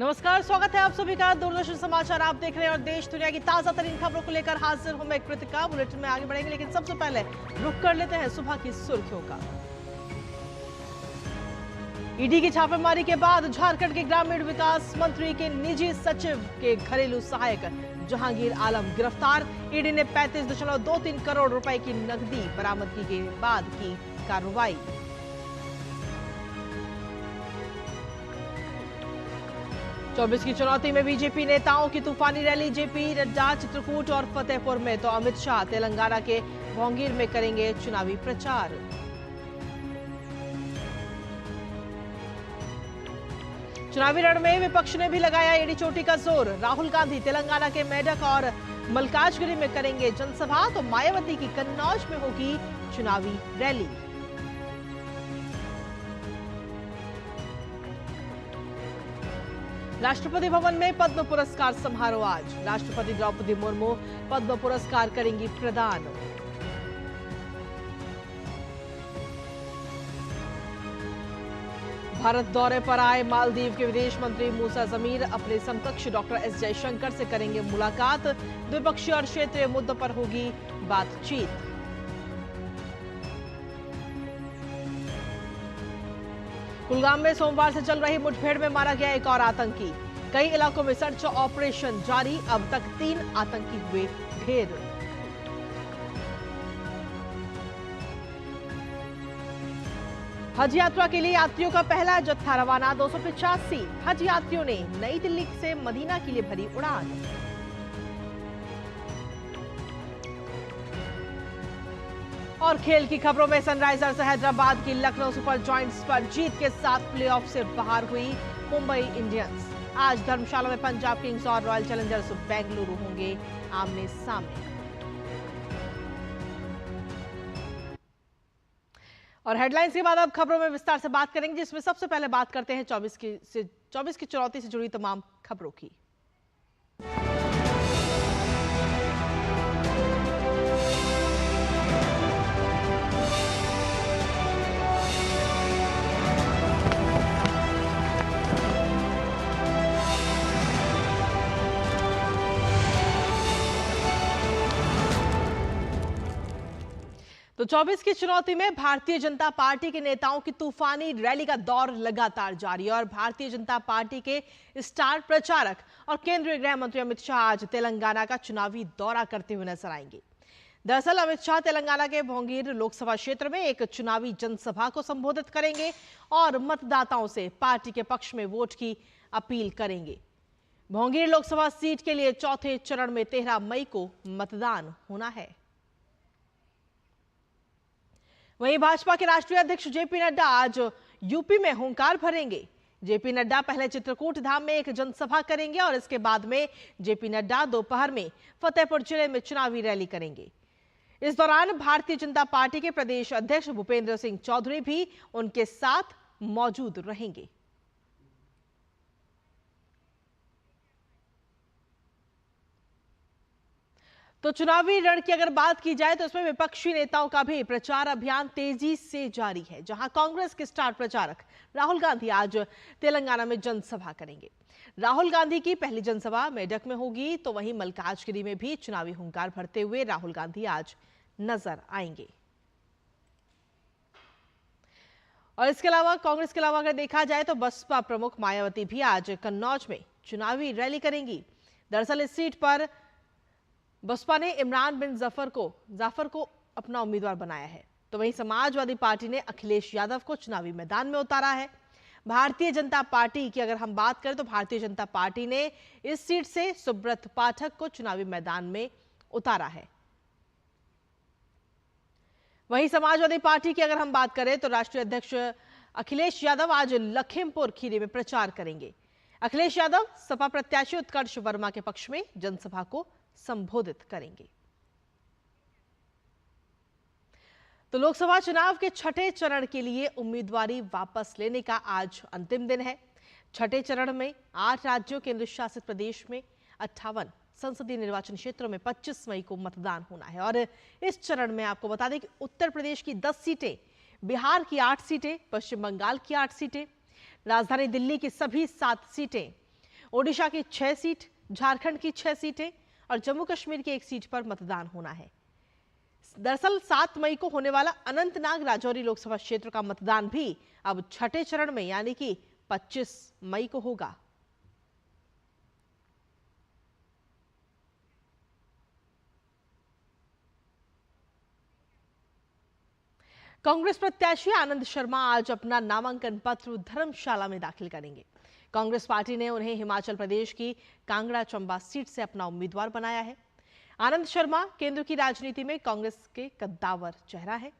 नमस्कार, स्वागत है आप सभी का दूरदर्शन समाचार आप देख रहे हैं और देश दुनिया की ताजा तरीन खबरों को लेकर हाजिर हूं मैं कृतिका। बुलेटिन में आगे बढ़ेंगे, लेकिन सबसे पहले रुक कर लेते हैं सुबह की सुर्खियों का। ईडी की छापेमारी के बाद झारखंड के ग्रामीण विकास मंत्री के निजी सचिव के घरेलू सहायक जहांगीर आलम गिरफ्तार। ईडी ने 35.23 करोड़ रुपए की नकदी बरामदगी के बाद की कार्रवाई। चौबीस की चुनौती में बीजेपी नेताओं की तूफानी रैली। जेपी नड्डा चित्रकूट और फतेहपुर में तो अमित शाह तेलंगाना के भोंगीर में करेंगे चुनावी प्रचार। चुनावी रण में विपक्ष ने भी लगाया एड़ी चोटी का जोर। राहुल गांधी तेलंगाना के मेडक और मल्काजगिरी में करेंगे जनसभा, तो मायावती की कन्नौज में होगी चुनावी रैली। राष्ट्रपति भवन में पद्म पुरस्कार समारोह आज। राष्ट्रपति द्रौपदी मुर्मू पद्म पुरस्कार करेंगी प्रदान। भारत दौरे पर आए मालदीव के विदेश मंत्री मूसा जमीर अपने समकक्ष डॉक्टर एस जयशंकर से करेंगे मुलाकात। द्विपक्षीय और क्षेत्रीय मुद्दों पर होगी बातचीत। कुलगाम में सोमवार से चल रही मुठभेड़ में मारा गया एक और आतंकी। कई इलाकों में सर्च ऑपरेशन जारी, अब तक 3 आतंकी हुए ढेर। हज यात्रा के लिए यात्रियों का पहला जत्था रवाना। 285 हज यात्रियों ने नई दिल्ली से मदीना के लिए भरी उड़ान। और खेल की खबरों में सनराइजर्स हैदराबाद की लखनऊ सुपर जॉयंट्स पर जीत के साथ प्लेऑफ से बाहर हुई मुंबई इंडियंस। आज धर्मशाला में पंजाब किंग्स और रॉयल चैलेंजर्स बेंगलुरु होंगे आमने सामने। और हेडलाइंस के बाद अब खबरों में विस्तार से बात करेंगे, जिसमें सबसे पहले बात करते हैं 24 की चुनौती से जुड़ी तमाम खबरों की। तो 24 की चुनौती में भारतीय जनता पार्टी के नेताओं की तूफानी रैली का दौर लगातार जारी है और भारतीय जनता पार्टी के स्टार प्रचारक और केंद्रीय गृह मंत्री अमित शाह आज तेलंगाना का चुनावी दौरा करते हुए नजर आएंगे। दरअसल अमित शाह तेलंगाना के भोंगीर लोकसभा क्षेत्र में एक चुनावी जनसभा को संबोधित करेंगे और मतदाताओं से पार्टी के पक्ष में वोट की अपील करेंगे। भोंगीर लोकसभा सीट के लिए चौथे चरण में 13 मई को मतदान होना है। वहीं भाजपा के राष्ट्रीय अध्यक्ष जेपी नड्डा आज यूपी में हुंकार भरेंगे। जेपी नड्डा पहले चित्रकूट धाम में एक जनसभा करेंगे और इसके बाद में जेपी नड्डा दोपहर में फतेहपुर जिले में चुनावी रैली करेंगे। इस दौरान भारतीय जनता पार्टी के प्रदेश अध्यक्ष भूपेंद्र सिंह चौधरी भी उनके साथ मौजूद रहेंगे। तो चुनावी रण की अगर बात की जाए तो इसमें विपक्षी नेताओं का भी प्रचार अभियान तेजी से जारी है, जहां कांग्रेस के स्टार प्रचारक राहुल गांधी आज तेलंगाना में जनसभा करेंगे। राहुल गांधी की पहली जनसभा मेडक में होगी, तो वहीं मल्काजगिरी में भी चुनावी हुंकार भरते हुए राहुल गांधी आज नजर आएंगे। और इसके अलावा कांग्रेस के अलावा अगर देखा जाए तो बसपा प्रमुख मायावती भी आज कन्नौज में चुनावी रैली करेंगी। दरअसल इस सीट पर बसपा ने इमरान बिन जाफर को अपना उम्मीदवार बनाया है, तो वहीं समाजवादी पार्टी ने अखिलेश यादव को चुनावी मैदान में उतारा है। भारतीय जनता पार्टी की अगर हम बात करें तो भारतीय जनता पार्टी ने इस सीट से सुब्रत पाठक को चुनावी मैदान में उतारा है। वहीं समाजवादी पार्टी की अगर हम बात करें तो राष्ट्रीय अध्यक्ष अखिलेश यादव आज लखीमपुर खीरी में प्रचार करेंगे। अखिलेश यादव सपा प्रत्याशी उत्कर्ष वर्मा के पक्ष में जनसभा को संबोधित करेंगे। तो लोकसभा चुनाव के छठे चरण के लिए उम्मीदवारी वापस लेने का आज अंतिम दिन है। छठे चरण में 8 राज्यों केंद्र शासित प्रदेश में 58 संसदीय निर्वाचन क्षेत्रों में 25 मई को मतदान होना है। और इस चरण में आपको बता दें कि उत्तर प्रदेश की 10 सीटें, बिहार की 8 सीटें, पश्चिम बंगाल की 8 सीटें, राजधानी दिल्ली की सभी 7 सीटें, ओडिशा की 6 सीट, झारखंड की 6 सीटें और जम्मू कश्मीर की 1 सीट पर मतदान होना है। दरअसल 7 मई को होने वाला अनंतनाग राजौरी लोकसभा क्षेत्र का मतदान भी अब छठे चरण में यानी कि 25 मई को होगा। कांग्रेस प्रत्याशी आनंद शर्मा आज अपना नामांकन पत्र धर्मशाला में दाखिल करेंगे। कांग्रेस पार्टी ने उन्हें हिमाचल प्रदेश की कांगड़ा चंबा सीट से अपना उम्मीदवार बनाया है। आनंद शर्मा केंद्र की राजनीति में कांग्रेस के कद्दावर चेहरा है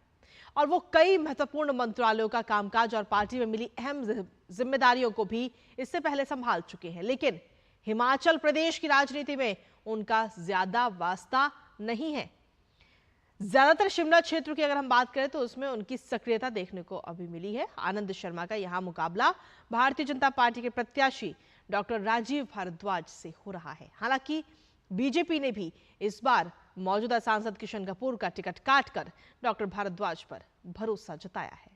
और वो कई महत्वपूर्ण मंत्रालयों का कामकाज और पार्टी में मिली अहम जिम्मेदारियों को भी इससे पहले संभाल चुके हैं, लेकिन हिमाचल प्रदेश की राजनीति में उनका ज्यादा वास्ता नहीं है। ज्यादातर शिमला क्षेत्र की अगर हम बात करें तो उसमें उनकी सक्रियता देखने को अभी मिली है। आनंद शर्मा का यहां मुकाबला भारतीय जनता पार्टी के प्रत्याशी डॉक्टर राजीव भारद्वाज से हो रहा है। हालांकि बीजेपी ने भी इस बार मौजूदा सांसद किशन कपूर का टिकट काटकर डॉक्टर भारद्वाज पर भरोसा जताया है।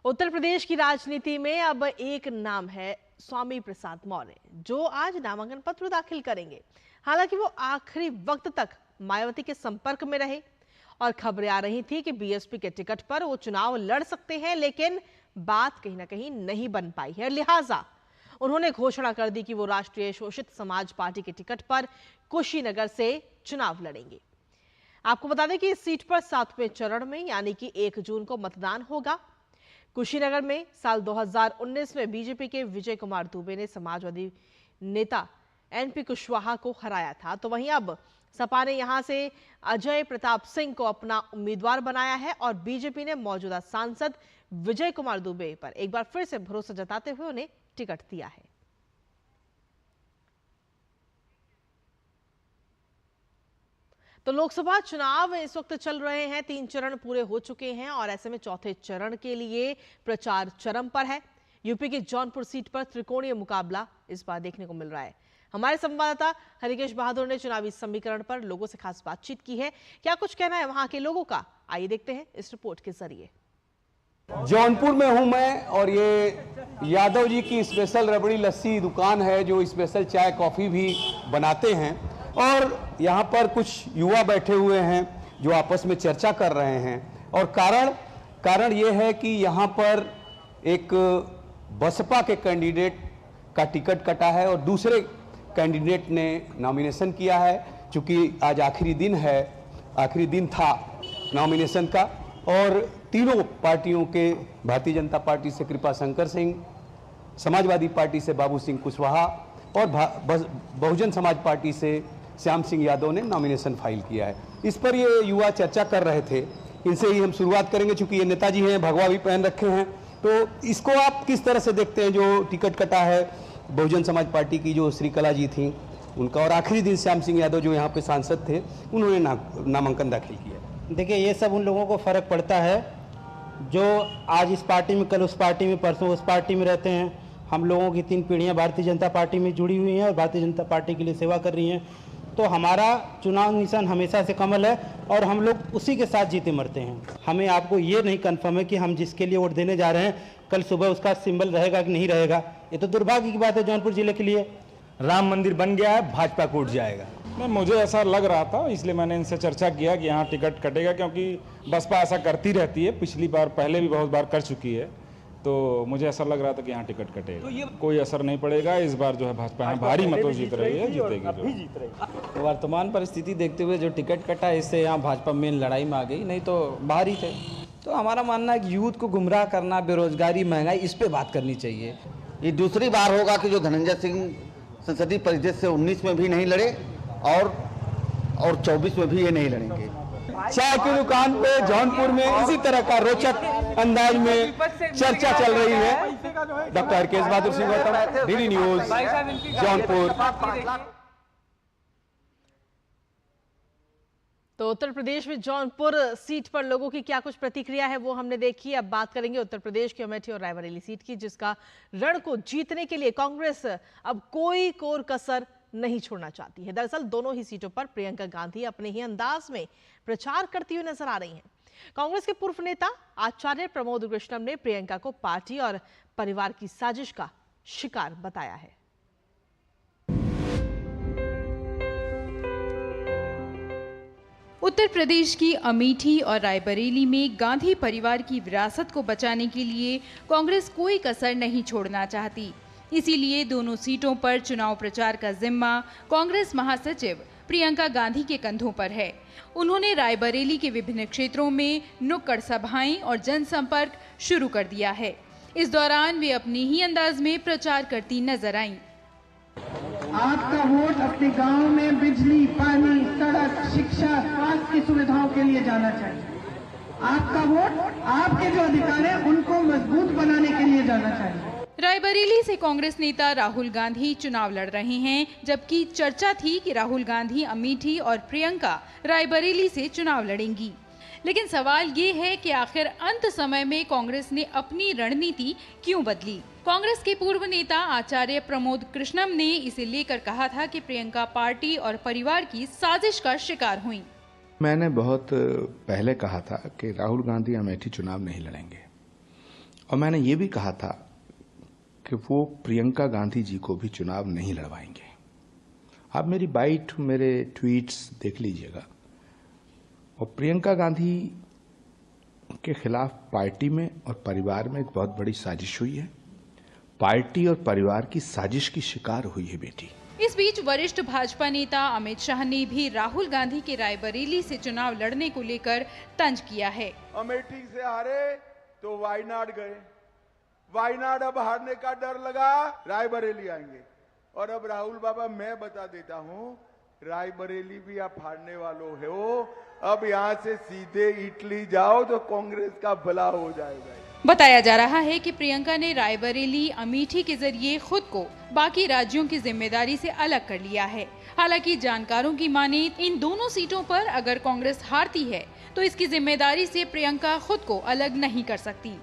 उत्तर प्रदेश की राजनीति में अब एक नाम है स्वामी प्रसाद मौर्य, जो आज नामांकन पत्र दाखिल करेंगे। हालांकि वो आखिरी वक्त तक मायावती के संपर्क में रहे और खबरें आ रही थी कि बीएसपी के टिकट पर वो चुनाव लड़ सकते हैं, लेकिन बात कहीं ना कहीं नहीं बन पाई है। लिहाजा उन्होंने घोषणा कर दी कि वो राष्ट्रीय शोषित समाज पार्टी के टिकट पर कुशीनगर से चुनाव लड़ेंगे। आपको बता दें कि इस सीट पर 7वें चरण में यानी कि 1 जून को मतदान होगा। कुशीनगर में साल 2019 में बीजेपी के विजय कुमार दुबे ने समाजवादी नेता एनपी कुशवाहा को हराया था, तो वहीं अब सपा ने यहां से अजय प्रताप सिंह को अपना उम्मीदवार बनाया है और बीजेपी ने मौजूदा सांसद विजय कुमार दुबे पर एक बार फिर से भरोसा जताते हुए उन्हें टिकट दिया है। तो लोकसभा चुनाव इस वक्त चल रहे हैं, 3 चरण पूरे हो चुके हैं और ऐसे में चौथे चरण के लिए प्रचार चरम पर है। यूपी की जौनपुर सीट पर त्रिकोणीय मुकाबला इस बार देखने को मिल रहा है। हमारे संवाददाता हरिकेश बहादुर ने चुनावी समीकरण पर लोगों से खास बातचीत की है। क्या कुछ कहना है वहां के लोगों का, आइए देखते हैं इस रिपोर्ट के जरिए। जौनपुर में हूं मैं और ये यादव जी की स्पेशल रबड़ी लस्सी दुकान है, जो स्पेशल चाय कॉफी भी बनाते हैं और यहाँ पर कुछ युवा बैठे हुए हैं जो आपस में चर्चा कर रहे हैं। और कारण ये है कि यहाँ पर एक बसपा के कैंडिडेट का टिकट कटा है और दूसरे कैंडिडेट ने नॉमिनेशन किया है। चूंकि आज आखिरी दिन था नॉमिनेशन का और तीनों पार्टियों के भारतीय जनता पार्टी से कृपा शंकर सिंह, समाजवादी पार्टी से बाबू सिंह कुशवाहा और बहुजन समाज पार्टी से श्याम सिंह यादव ने नॉमिनेशन फाइल किया है। इस पर ये युवा चर्चा कर रहे थे, इनसे ही हम शुरुआत करेंगे। चूंकि ये नेताजी हैं, भगवा भी पहन रखे हैं, तो इसको आप किस तरह से देखते हैं जो टिकट कटा है बहुजन समाज पार्टी की जो श्रीकला जी थी उनका, और आखिरी दिन श्याम सिंह यादव जो यहाँ पे सांसद थे उन्होंने नामांकन दाखिल किया। देखिए, ये सब उन लोगों को फर्क पड़ता है जो आज इस पार्टी में, कल उस पार्टी में, परसों उस पार्टी में रहते हैं। हम लोगों की 3 पीढ़ियां भारतीय जनता पार्टी में जुड़ी हुई हैं और भारतीय जनता पार्टी के लिए सेवा कर रही हैं। तो हमारा चुनाव निशान हमेशा से कमल है और हम लोग उसी के साथ जीते मरते हैं। हमें आपको ये नहीं कन्फर्म है कि हम जिसके लिए वोट देने जा रहे हैं कल सुबह उसका सिंबल रहेगा कि नहीं रहेगा। ये तो दुर्भाग्य की बात है जौनपुर जिले के लिए। राम मंदिर बन गया है, भाजपा को उठ जाएगा। नहीं, मुझे ऐसा लग रहा था, इसलिए मैंने इनसे चर्चा किया कि यहाँ टिकट कटेगा, क्योंकि बसपा ऐसा करती रहती है, पिछली बार पहले भी बहुत बार कर चुकी है। तो मुझे ऐसा लग रहा था कि यहाँ टिकट कटेगा। तो ये कोई असर नहीं पड़ेगा। इस बार जो है भाजपा यहाँ भारी मतों जीत रही है, जीतेगी। वर्तमान परिस्थिति देखते हुए जो टिकट कटा है, इससे यहाँ भाजपा मेन लड़ाई में आ गई, नहीं तो बाहर ही थे। तो हमारा मानना है कि यूथ को गुमराह करना, बेरोजगारी, महंगाई, इस पे बात करनी चाहिए। ये दूसरी बार होगा कि जो धनंजय सिंह संसदीय परिषद से 19 में भी नहीं लड़े और 24 में भी ये नहीं लड़ेंगे। चाय की दुकान पे जौनपुर में इसी तरह का रोचक अंदाज में चर्चा चल रही है। Doctor Harkesh Bahadur Singh Gautam, DD news, Jaunpur. तो उत्तर प्रदेश में जौनपुर सीट पर लोगों की क्या कुछ प्रतिक्रिया है वो हमने देखी। अब बात करेंगे उत्तर प्रदेश की अमेठी और रायबरेली सीट की, जिसका रण को जीतने के लिए कांग्रेस अब कोई कोर कसर नहीं छोड़ना चाहती है। दरअसल दोनों ही सीटों पर प्रियंका गांधी अपने ही अंदाज में प्रचार करती हुई नजर आ रही हैं। कांग्रेस के पूर्व नेता आचार्य प्रमोद कृष्णम ने प्रियंका को पार्टी और परिवार की साजिश का शिकार बताया है। उत्तर प्रदेश की अमेठी और रायबरेली में गांधी परिवार की विरासत को बचाने के लिए कांग्रेस कोई कसर नहीं छोड़ना चाहती। इसीलिए दोनों सीटों पर चुनाव प्रचार का जिम्मा कांग्रेस महासचिव प्रियंका गांधी के कंधों पर है। उन्होंने रायबरेली के विभिन्न क्षेत्रों में नुक्कड़ सभाएं और जनसंपर्क शुरू कर दिया है। इस दौरान वे अपने ही अंदाज में प्रचार करती नजर आईं। आपका वोट अपने गांव में बिजली, पानी, सड़क, शिक्षा, स्वास्थ्य की सुविधाओं के लिए जाना चाहिए। आपका वोट आपके जो अधिकार हैं उनको मजबूत बनाने के लिए जाना चाहिए। रायबरेली से कांग्रेस नेता राहुल गांधी चुनाव लड़ रहे हैं, जबकि चर्चा थी कि राहुल गांधी अमेठी और प्रियंका रायबरेली से चुनाव लड़ेंगी। लेकिन सवाल ये है कि आखिर अंत समय में कांग्रेस ने अपनी रणनीति क्यों बदली। कांग्रेस के पूर्व नेता आचार्य प्रमोद कृष्णम ने इसे लेकर कहा था कि प्रियंका पार्टी और परिवार की साजिश का शिकार हुई। मैंने बहुत पहले कहा था कि राहुल गांधी अमेठी चुनाव नहीं लड़ेंगे, और मैंने ये भी कहा था कि वो प्रियंका गांधी जी को भी चुनाव नहीं लड़वाएंगे। आप मेरी बाइट, मेरे ट्वीट्स देख लीजिएगा। और प्रियंका गांधी के खिलाफ पार्टी में और परिवार में एक बहुत बड़ी साजिश हुई है। पार्टी और परिवार की साजिश की शिकार हुई है बेटी। इस बीच वरिष्ठ भाजपा नेता अमित शाह ने भी राहुल गांधी के रायबरेली से चुनाव लड़ने को लेकर तंज किया है। अमेठी से हारे तो वायनाड गए, वायनाड अब हारने का डर लगा, रायबरेली आएंगे। और अब राहुल बाबा मैं बता देता हूँ, रायबरेली भी आप हारने वालों हो। अब यहाँ से सीधे इटली जाओ तो कांग्रेस का भला हो जाएगा। बताया जा रहा है कि प्रियंका ने रायबरेली, अमेठी के जरिए खुद को बाकी राज्यों की जिम्मेदारी से अलग कर लिया है। हालांकि जानकारों की माने इन दोनों सीटों पर अगर कांग्रेस हारती है तो इसकी जिम्मेदारी से प्रियंका खुद को अलग नहीं कर सकती।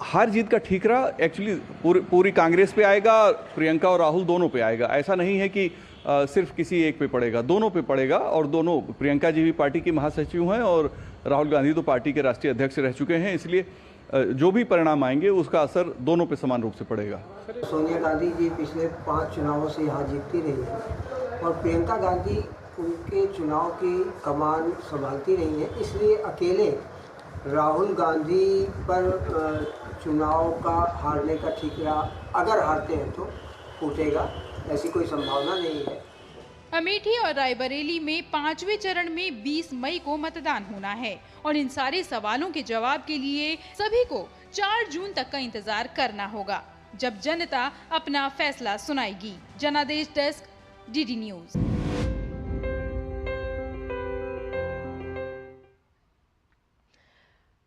हार जीत का ठीकरा एक्चुअली पूरी कांग्रेस पे आएगा, प्रियंका और राहुल दोनों पे आएगा। ऐसा नहीं है कि सिर्फ किसी एक पे पड़ेगा, दोनों पे पड़ेगा। और दोनों, प्रियंका जी भी पार्टी की महासचिव हैं और राहुल गांधी तो पार्टी के राष्ट्रीय अध्यक्ष रह चुके हैं, इसलिए जो भी परिणाम आएंगे उसका असर दोनों पे समान रूप से पड़ेगा। सोनिया गांधी जी पिछले 5 चुनावों से यहाँ जीतती रही है और प्रियंका गांधी उनके चुनाव की कमान संभालती रही है, इसलिए अकेले राहुल गांधी पर चुनाव का हारने का ठीकरा अगर हारते हैं तो फूटेगा, ऐसी कोई संभावना नहीं है। अमेठी और रायबरेली में 5वें चरण में 20 मई को मतदान होना है और इन सारे सवालों के जवाब के लिए सभी को 4 जून तक का इंतजार करना होगा, जब जनता अपना फैसला सुनाएगी। जनादेश डेस्क, डीडी न्यूज।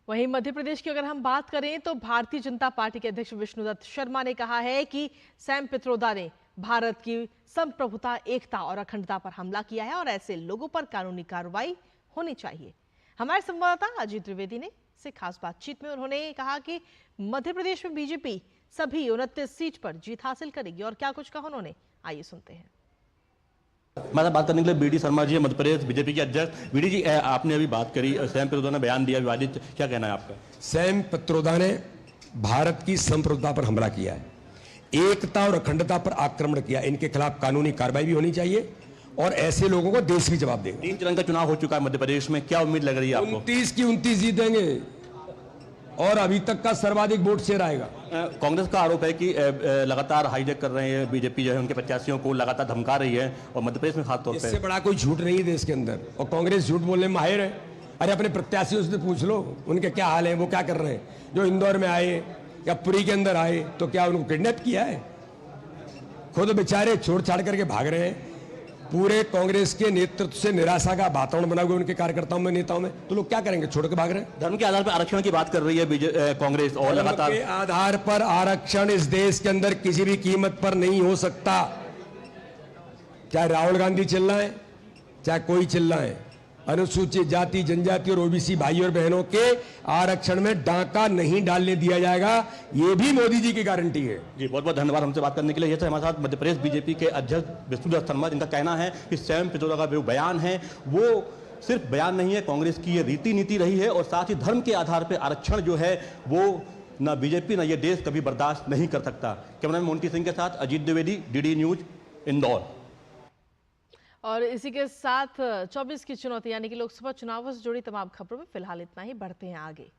वहीं मध्य प्रदेश की अगर हम बात करें तो भारतीय जनता पार्टी के अध्यक्ष विष्णुदत्त शर्मा ने कहा है कि सैम पित्रोदा ने भारत की संप्रभुता, एकता और अखंडता पर हमला किया है और ऐसे लोगों पर कानूनी कार्रवाई होनी चाहिए। हमारे संवाददाता अजीत त्रिवेदी ने से खास बातचीत में उन्होंने कहा कि मध्य प्रदेश में बीजेपी सभी 29 सीट पर जीत हासिल करेगी और क्या कुछ कहा उन्होंने, आइए सुनते हैं। हमारा बात करने के लिए बीडी शर्मा जी, मध्य प्रदेश बीजेपी के अध्यक्ष। बीडी जी, आपने अभी बात करी, सैम पित्रोदा ने बयान दिया विवादित, क्या कहना है आपका? सैम पित्रोदा ने भारत की संप्रभुता पर हमला किया है, एकता और अखंडता पर आक्रमण किया। इनके खिलाफ कानूनी कार्रवाई भी होनी चाहिए और ऐसे लोगों को देश भी जवाब देगा। 3 चरण का चुनाव हो चुका है मध्य प्रदेश में, क्या उम्मीद लग रही है आपको? 29 की 29 जीतेंगे और अभी तक का सर्वाधिक वोट शेयर आएगा। कांग्रेस का आरोप है कि लगातार हाईजैक कर रहे हैं बीजेपी, जो है उनके प्रत्याशियों को लगातार धमका रही है और मध्य प्रदेश में खासतौर पर। इससे बड़ा कोई झूठ नहीं है देश के अंदर, और कांग्रेस झूठ बोलने में माहिर है। अरे अपने प्रत्याशियों से पूछ लो उनके क्या हाल है, वो क्या कर रहे हैं। जो इंदौर में आए या पुरी के अंदर आए तो क्या उनको किडनैप किया है? खुद बेचारे छोड़ छाड़ करके भाग रहे हैं। पूरे कांग्रेस के नेतृत्व से निराशा का वातावरण बना हुआ उनके कार्यकर्ताओं में, नेताओं में। तो लोग क्या करेंगे, छोड़ के भाग रहे हैं। धर्म के आधार पर आरक्षण की बात कर रही है कांग्रेस और लगातार। के आधार पर आरक्षण इस देश के अंदर किसी भी कीमत पर नहीं हो सकता। चाहे राहुल गांधी चिल्लाएं, चाहे कोई चिल्लाए, अनुसूचित जाति जनजाति और ओबीसी भाई और बहनों के आरक्षण में डाका नहीं डालने दिया जाएगा, ये भी मोदी जी की गारंटी है। जी बहुत बहुत धन्यवाद हमसे बात करने के लिए। ये थे हमारे साथ मध्य प्रदेश बीजेपी के अध्यक्ष विष्णुदत्त शर्मा, जिनका कहना है कि स्वयं पित्रोदा का जो बयान है वो सिर्फ बयान नहीं है, कांग्रेस की ये रीति नीति रही है और साथ ही धर्म के आधार पर आरक्षण जो है वो ना बीजेपी ना ये देश कभी बर्दाश्त नहीं कर सकता। कैमरामैन मोंटी सिंह के साथ अजीत द्विवेदी, डीडी न्यूज, इंदौर। और इसी के साथ 24 की चुनौती यानी कि लोकसभा चुनावों से जुड़ी तमाम खबरों में फिलहाल इतना ही। बढ़ते हैं आगे।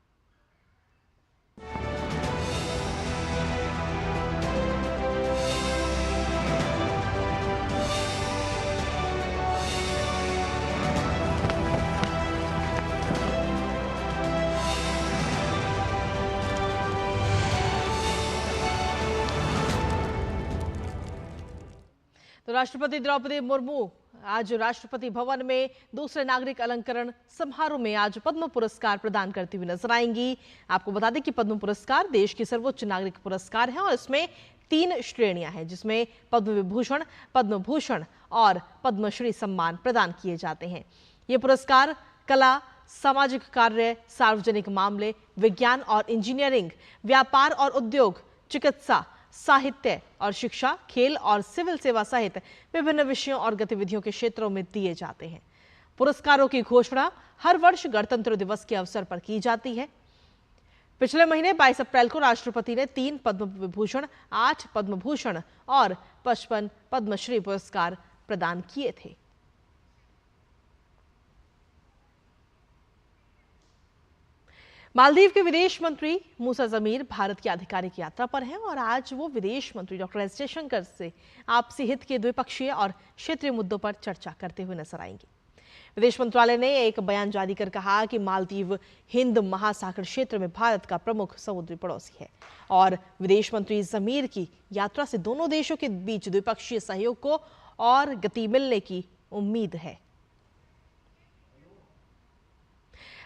तो राष्ट्रपति द्रौपदी मुर्मू आज राष्ट्रपति भवन में दूसरे नागरिक अलंकरण समारोह में आज पद्म पुरस्कार प्रदान करती हुई नजर आएंगी। आपको बता दें कि पद्म पुरस्कार देश की सर्वोच्च नागरिक पुरस्कार है और इसमें 3 श्रेणियां हैं, जिसमें पद्म विभूषण, पद्म भूषण और पद्मश्री सम्मान प्रदान किए जाते हैं। ये पुरस्कार कला, सामाजिक कार्य, सार्वजनिक मामले, विज्ञान और इंजीनियरिंग, व्यापार और उद्योग, चिकित्सा, साहित्य और शिक्षा, खेल और सिविल सेवा सहित विभिन्न विषयों और गतिविधियों के क्षेत्रों में दिए जाते हैं। पुरस्कारों की घोषणा हर वर्ष गणतंत्र दिवस के अवसर पर की जाती है। पिछले महीने 22 अप्रैल को राष्ट्रपति ने 3 पद्म विभूषण, 8 पद्म भूषण और 55 पद्मश्री पुरस्कार प्रदान किए थे। मालदीव के विदेश मंत्री मूसा जमीर भारत की आधिकारिक यात्रा पर हैं और आज वो विदेश मंत्री डॉक्टर एस जयशंकर से आपसी हित के द्विपक्षीय और क्षेत्रीय मुद्दों पर चर्चा करते हुए नजर आएंगे। विदेश मंत्रालय ने एक बयान जारी कर कहा कि मालदीव हिंद महासागर क्षेत्र में भारत का प्रमुख समुद्री पड़ोसी है और विदेश मंत्री जमीर की यात्रा से दोनों देशों के बीच द्विपक्षीय सहयोग को और गति मिलने की उम्मीद है।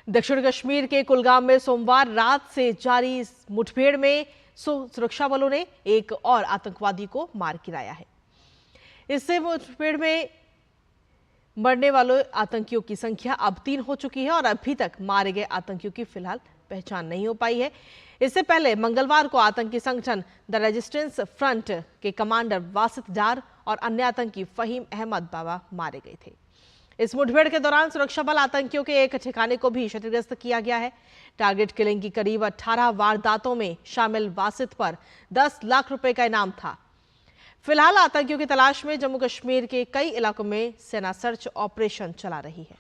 दक्षिण कश्मीर के कुलगाम में सोमवार रात से जारी मुठभेड़ में सुरक्षा बलों ने एक और आतंकवादी को मार गिराया है। इससे मुठभेड़ में मरने वाले आतंकियों की संख्या अब 3 हो चुकी है और अभी तक मारे गए आतंकियों की फिलहाल पहचान नहीं हो पाई है। इससे पहले मंगलवार को आतंकी संगठन द रेजिस्टेंस फ्रंट के कमांडर वासित डार और अन्य आतंकी फहीम अहमद बाबा मारे गए थे। इस मुठभेड़ के दौरान सुरक्षा बल आतंकियों के एक ठिकाने को भी क्षतिग्रस्त किया गया है। टारगेट किलिंग की करीब 18 वारदातों में शामिल वासित पर 10 लाख रुपए का इनाम था। फिलहाल आतंकियों की तलाश में जम्मू कश्मीर के कई इलाकों में सेना सर्च ऑपरेशन चला रही है।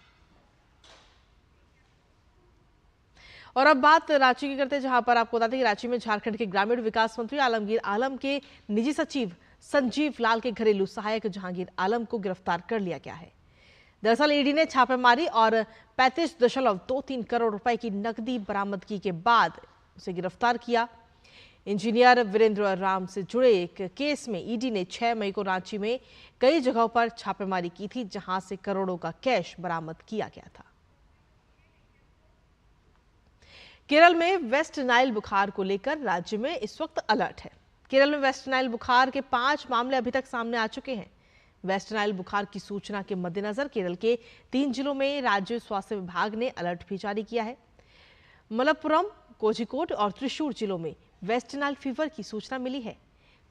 और अब बात रांची की करते हैं, जहां पर आपको बता दें कि रांची में झारखंड के ग्रामीण विकास मंत्री आलमगीर आलम के निजी सचिव संजीव लाल के घरेलू सहायक जहांगीर आलम को गिरफ्तार कर लिया गया है। दरअसल ईडी ने छापेमारी और 35.23 करोड़ रुपए की नकदी बरामदगी के बाद उसे गिरफ्तार किया। इंजीनियर वीरेंद्र राम से जुड़े एक केस में ईडी ने 6 मई को रांची में कई जगहों पर छापेमारी की थी, जहां से करोड़ों का कैश बरामद किया गया था। केरल में वेस्ट नाइल बुखार को लेकर राज्य में इस वक्त अलर्ट है। केरल में वेस्ट नाइल बुखार के 5 मामले अभी तक सामने आ चुके हैं। वेस्ट नाइल बुखार की सूचना के मद्देनजर केरल के 3 जिलों में राज्य स्वास्थ्य विभाग ने अलर्ट भी जारी किया है। मलप्पुरम, कोझिकोड और त्रिशूर जिलों में वेस्ट नाइल फीवर की सूचना मिली है।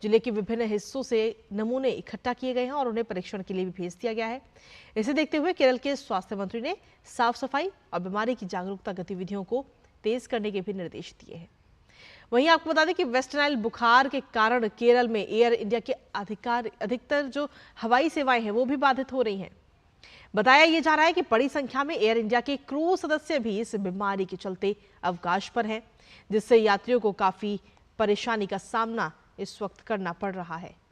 जिले के विभिन्न हिस्सों से नमूने इकट्ठा किए गए हैं और उन्हें परीक्षण के लिए भी भेज दिया गया है। इसे देखते हुए केरल के स्वास्थ्य मंत्री ने साफ सफाई और बीमारी की जागरूकता गतिविधियों को तेज करने के भी निर्देश दिए हैं। वहीं आपको बता दें कि वेस्ट नाइल बुखार के कारण केरल में एयर इंडिया के अधिकतर जो हवाई सेवाएं हैं वो भी बाधित हो रही हैं। बताया यह जा रहा है कि बड़ी संख्या में एयर इंडिया के क्रू सदस्य भी इस बीमारी के चलते अवकाश पर हैं, जिससे यात्रियों को काफी परेशानी का सामना इस वक्त करना पड़ रहा है।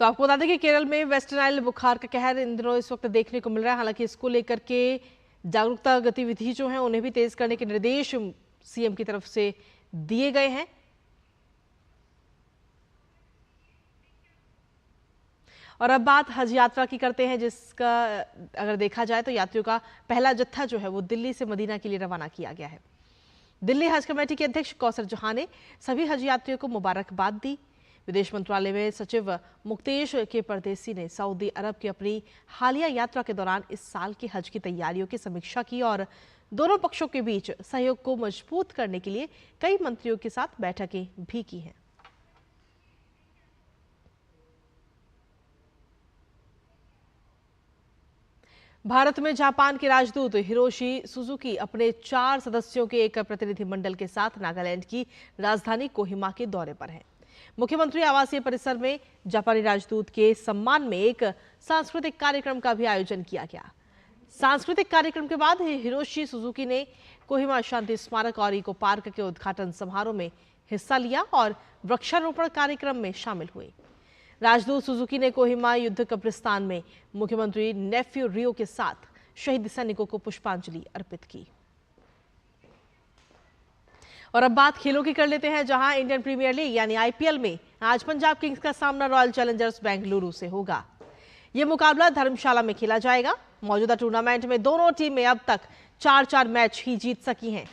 तो आपको बता दें कि केरल में वेस्ट नाइल बुखार का कहर इन दिनों इस वक्त देखने को मिल रहा है। हालांकि इसको लेकर के जागरूकता गतिविधि जो है उन्हें भी तेज करने के निर्देश सीएम की तरफ से दिए गए हैं। और अब बात हज यात्रा की करते हैं, जिसका अगर देखा जाए तो यात्रियों का पहला जत्था जो है वो दिल्ली से मदीना के लिए रवाना किया गया है। दिल्ली हज कमेटी के अध्यक्ष कौसर जहां ने सभी हज यात्रियों को मुबारकबाद दी। विदेश मंत्रालय में सचिव मुक्तेश के परदेसी ने सऊदी अरब की अपनी हालिया यात्रा के दौरान इस साल की हज की तैयारियों की समीक्षा की और दोनों पक्षों के बीच सहयोग को मजबूत करने के लिए कई मंत्रियों के साथ बैठकें भी की हैं। भारत में जापान के राजदूत हिरोशी सुजुकी अपने 4 सदस्यों के एक प्रतिनिधिमंडल के साथ नागालैंड की राजधानी कोहिमा के दौरे पर हैं। मुख्यमंत्री आवासीय परिसर में जापानी राजदूत के सम्मान में एक सांस्कृतिक कार्यक्रम का भी आयोजन किया गया। सांस्कृतिक कार्यक्रम के बाद हिरोशी सुजुकी ने कोहिमा शांति स्मारक और इको पार्क के उद्घाटन समारोह में हिस्सा लिया और वृक्षारोपण कार्यक्रम में शामिल हुए। राजदूत सुजुकी ने कोहिमा युद्ध कब्रिस्तान में मुख्यमंत्री नेफ्यू रियो के साथ शहीद सैनिकों को पुष्पांजलि अर्पित की। और अब बात खेलों की कर लेते हैं, जहां इंडियन प्रीमियर लीग यानी आईपीएल में आज पंजाब किंग्स का सामना रॉयल चैलेंजर्स बेंगलुरु से होगा। यह मुकाबला धर्मशाला में खेला जाएगा। मौजूदा टूर्नामेंट में दोनों टीमें अब तक 4-4 मैच ही जीत सकी हैं।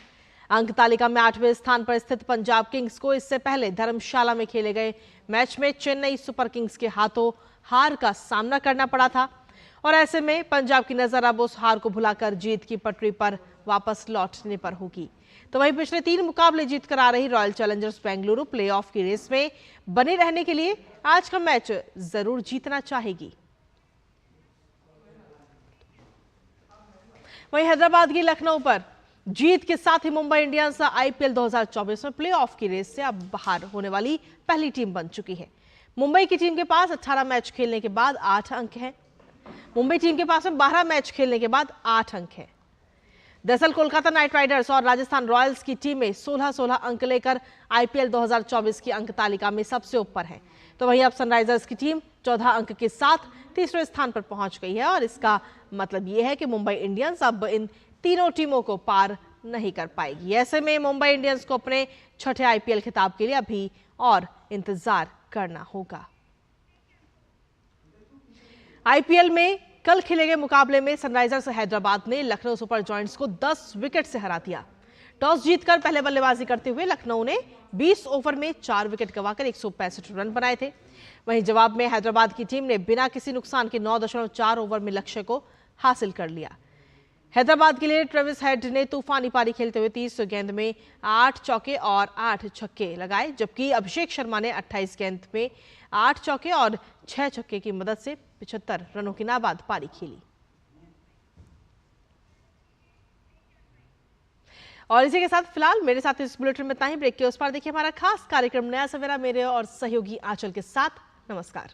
अंक तालिका में 8वें स्थान पर स्थित पंजाब किंग्स को इससे पहले धर्मशाला में खेले गए मैच में चेन्नई सुपर किंग्स के हाथों हार का सामना करना पड़ा था और ऐसे में पंजाब की नजर अब उस हार को भुलाकर जीत की पटरी पर वापस लौटने पर होगी। तो वहीं पिछले 3 मुकाबले जीतकर आ रही रॉयल चैलेंजर्स बेंगलुरु प्लेऑफ की रेस में बने रहने के लिए आज का मैच जरूर जीतना चाहेगी। वहीं हैदराबाद की लखनऊ पर जीत के साथ ही मुंबई इंडियंस आईपीएल 2024 में प्लेऑफ की रेस से अब बाहर होने वाली पहली टीम बन चुकी है। मुंबई की टीम के पास 18 मैच खेलने के बाद 8 अंक हैं। मुंबई टीम के पास में 12 मैच खेलने के बाद 8 अंक हैं। दरअसल कोलकाता नाइट राइडर्स और राजस्थान रॉयल्स की टीमें 16-16 अंक लेकर आईपीएल 2024 की अंक तालिका में सबसे ऊपर है। तो वहीं अब सनराइजर्स की टीम 14 अंक के साथ तीसरे स्थान पर पहुंच गई है और इसका मतलब यह है कि मुंबई इंडियंस अब इन तीनों टीमों को पार नहीं कर पाएगी। ऐसे में मुंबई इंडियंस को अपने 6ठे आईपीएल खिताब के लिए अभी और इंतजार करना होगा। आईपीएल में कल खेले गए मुकाबले में सनराइजर्स हैदराबाद ने लखनऊ सुपर जॉयंट्स को 10 विकेट से हरा दिया। टॉस जीतकर पहले बल्लेबाजी करते हुए लखनऊ ने 20 ओवर में 4 विकेट गंवाकर 165 रन बनाए थे। वहीं जवाब में हैदराबाद की टीम ने बिना किसी नुकसान के 9.4 ओवर में लक्ष्य को हासिल कर लिया। हैदराबाद के लिए ट्रेविस हेड ने तूफानी पारी खेलते हुए 30 गेंद में 8 चौके और 8 छक्के लगाए, जबकि अभिषेक शर्मा ने 28 गेंद में 8 चौके और 6 छक्के की मदद से 75 रनों की नाबाद पारी खेली। और इसी के साथ फिलहाल मेरे साथ इस बुलेटिन में इतना ही। ब्रेक के उस पार देखिए हमारा खास कार्यक्रम नया सवेरा मेरे और सहयोगी आंचल के साथ। नमस्कार।